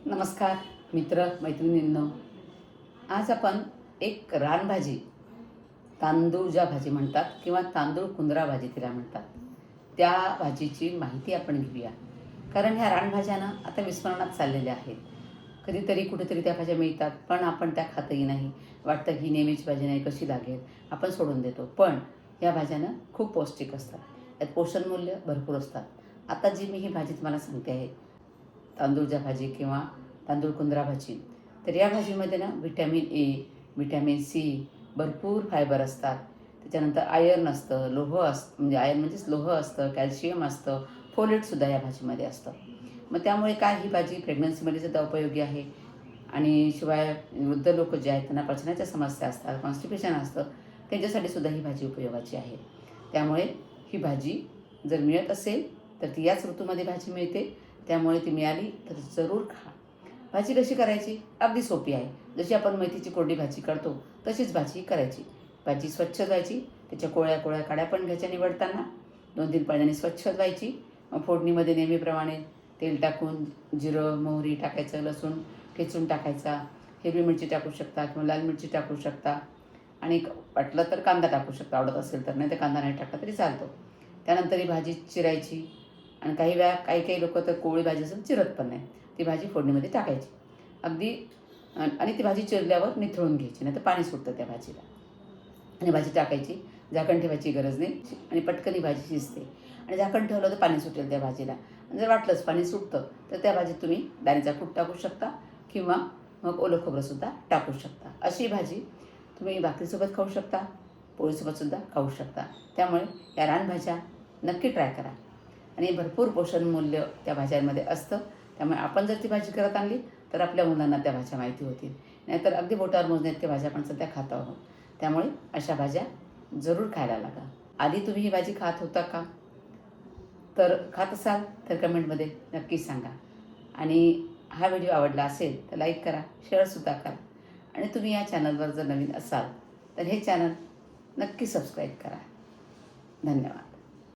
नमस्कार मित्र मैत्रिणींनो, आज आपण एक रानभाजी, तांदूळ ज्या भाजी म्हणतात किंवा तांदूळ कुंदरा भाजी तिला म्हणतात, त्या भाजीची माहिती आपण घेऊया. कारण ह्या रानभाज्या ना आता विस्मरणात चाललेल्या आहेत. कधीतरी कुठेतरी त्या भाज्या मिळतात, पण आपण त्या खातही नाही. वाटतं ही नेहमीची भाजी नाही, कशी लागेल, आपण सोडून देतो. पण या भाज्या खूप पौष्टिक असतात, यात पोषण मूल्य भरपूर असतात. आता जी मी ही भाजी तुम्हाला सांगते आहे, तांदूळच्या भाजी किंवा तांदूळ कुंदरा भाजी, तर या भाजीमध्ये ना व्हिटॅमिन ए, व्हिटॅमिन सी, भरपूर फायबर असतात. त्याच्यानंतर आयर्न असतं, लोह असतं, म्हणजे आयर्न म्हणजेच लोह असतं, कॅल्शियम असतं, फोलेटसुद्धा या भाजीमध्ये असतं. मग त्यामुळे काय ही भाजी प्रेग्नन्सीमध्ये सुद्धा उपयोगी आहे. आणि शिवाय वृद्ध लोक जे आहेत त्यांना पचनाच्या समस्या असतात, कॉन्स्टिपेशन असतं, त्यांच्यासाठी सुद्धा ही भाजी उपयोगाची आहे. त्यामुळे ही भाजी जर मिळत असेल तर ती याच ऋतूमध्ये भाजी मिळते, त्यामुळे ती मिळाली तर जरूर खा. भाजी कशी करायची? अगदी सोपी आहे. जशी आपण मेथीची कोरडी भाजी करतो तशीच भाजी करायची. भाजी स्वच्छ धुवायची, त्याच्या कोळ्या कोळ्या काड्या पण घ्यायच्या निवडताना. 2-3 पाण्याने स्वच्छ धुवायची. मग फोडणीमध्ये नेहमीप्रमाणे तेल टाकून जिरं मोहरी टाकायचं, लसूण ठेचून टाकायचा, हिरवी मिरची टाकू शकता किंवा लाल मिरची टाकू शकता, आणि वाटलं तर कांदा टाकू शकता, आवडत असेल तर. नाही तर कांदा नाही टाकला तरी चालतो. त्यानंतर ही भाजी चिरायची, आणि काही वेळा काही लोक तर कोवळी भाजी असेल चिरत पण नाही, ती भाजी फोडणीमध्ये टाकायची अगदी. आणि ती भाजी चिरल्यावर निथळून घ्यायची, नाही तर पाणी सुटतं त्या भाजीला. आणि भाजी टाकायची, झाकण ठेवायची गरज नाही, आणि पटकन ही भाजी शिजते. आणि झाकण ठेवलं तर पाणी सुटेल त्या भाजीला. आणि जर वाटलंच पाणी सुटतं तर त्या भाजीत तुम्ही दाणेचा कूट टाकू शकता किंवा मग ओलं खोबरंसुद्धा टाकू शकता. अशी भाजी तुम्ही भाकरीसोबत खाऊ शकता, पोळीसोबतसुद्धा खाऊ शकता. त्यामुळे या रानभाज्या नक्की ट्राय करा. आणि भरपूर पोषण मूल्य त्या भाज्यांमध्ये असतं. त्यामुळे आपण जर ती भाजी करत आणली तर आपल्या मुलांना त्या भाज्या माहिती होतील. नाहीतर अगदी बोटावर मोजण्यात त्या भाज्या आपण सध्या खात आहोत. त्यामुळे अशा भाज्या जरूर खायला लागा. आधी तुम्ही ही भाजी खात होता का? तर खात असाल तर कमेंटमध्ये नक्की सांगा. आणि हा व्हिडिओ आवडला असेल तर लाईक करा, शेअरसुद्धा करा. आणि तुम्ही या चॅनलवर जर नवीन असाल तर हे चॅनल नक्की सबस्क्राईब करा. धन्यवाद.